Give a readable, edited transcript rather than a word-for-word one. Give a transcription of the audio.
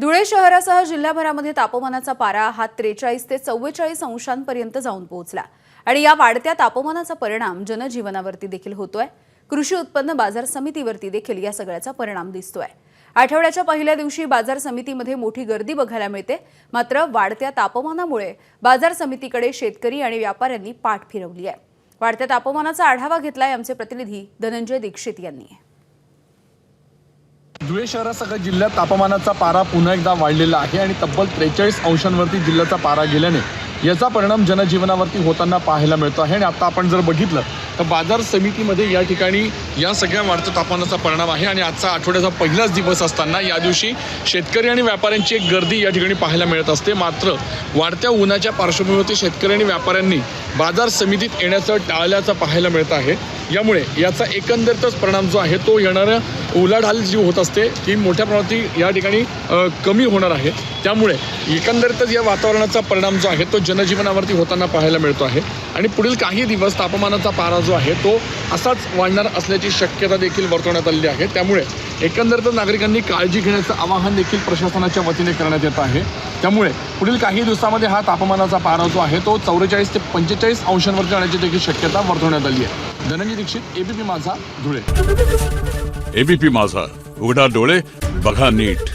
धुळे शहरासह जिल्हाभरामध्ये तापमानाचा पारा हा 43 ते 44 अंशांपर्यंत जाऊन पोहोचला आणि या वाढत्या तापमानाचा परिणाम जनजीवनावरती देखील होतोय। कृषी उत्पन्न बाजार समितीवरती देखील या सगळ्याचा परिणाम दिसतोय। आठवड्याच्या पहिल्या दिवशी बाजार समितीमध्ये मोठी गर्दी बघायला मिळते, मात्र वाढत्या तापमानामुळे बाजार समितीकडे शेतकरी आणि व्यापाऱ्यांनी पाठ फिरवली आहे। वाढत्या तापमानाचा आढावा घेतलाय आमचे प्रतिनिधी धनंजय दीक्षित यांनी। धुळे शहरासह जिल्ह्यात तापमानाचा पारा पुन्हा एकदा वाढलेला आहे आणि तब्बल 43 अंशांवरती जिल्ह्याचा पारा गेल्याने याचा परिणाम जनजीवनावरती होताना पाहायला मिळतो आहे। आणि आता आपण जर बघितलं तर बाजार समितीमध्ये या ठिकाणी या सगळ्या वाढत्या तापमानाचा परिणाम आहे आणि आजचा आठवड्याचा पहिलाच दिवस असताना या दिवशी शेतकरी आणि व्यापाऱ्यांची एक गर्दी या ठिकाणी पाहायला मिळत असते। मात्र वाढत्या उन्हाच्या पार्श्वभूमीवरती शेतकरी आणि व्यापाऱ्यांनी बाजार समितीत येण्याचं टाळल्याचं पाहायला मिळत आहे। यामुळे याचा एकंदरीतच परिणाम जो आहे तो येणाऱ्या उलाढाल जी होत असते ती मोठ्या प्रमाणात या ठिकाणी कमी होणार आहे। त्यामुळे एकंदरीतच या वातावरणाचा परिणाम जो आहे तो जनजीवनावरती होताना पाहायला मिळतो आहे आणि पुढील काही दिवस तापमानाचा पारा जो आहे तो असाच वाढणार असल्याची शक्यता देखील वर्तवण्यात आलेली आहे। त्यामुळे एकंदरीतच नागरिकांनी काळजी घेण्याचं आवाहन देखील प्रशासनाच्या वतीने करण्यात येत आहे। त्यामुळे पुढील काही दिवसामध्ये हा तापमानाचा पारा जो आहे तो 44 ते 45 अंशांवर जाण्याची देखील शक्यता वर्तवण्यात आली आहे। धनंजय दीक्षित, एबीपी माझा, धुळे। एबीपी माझा, उघडा डोळे बघा नीट।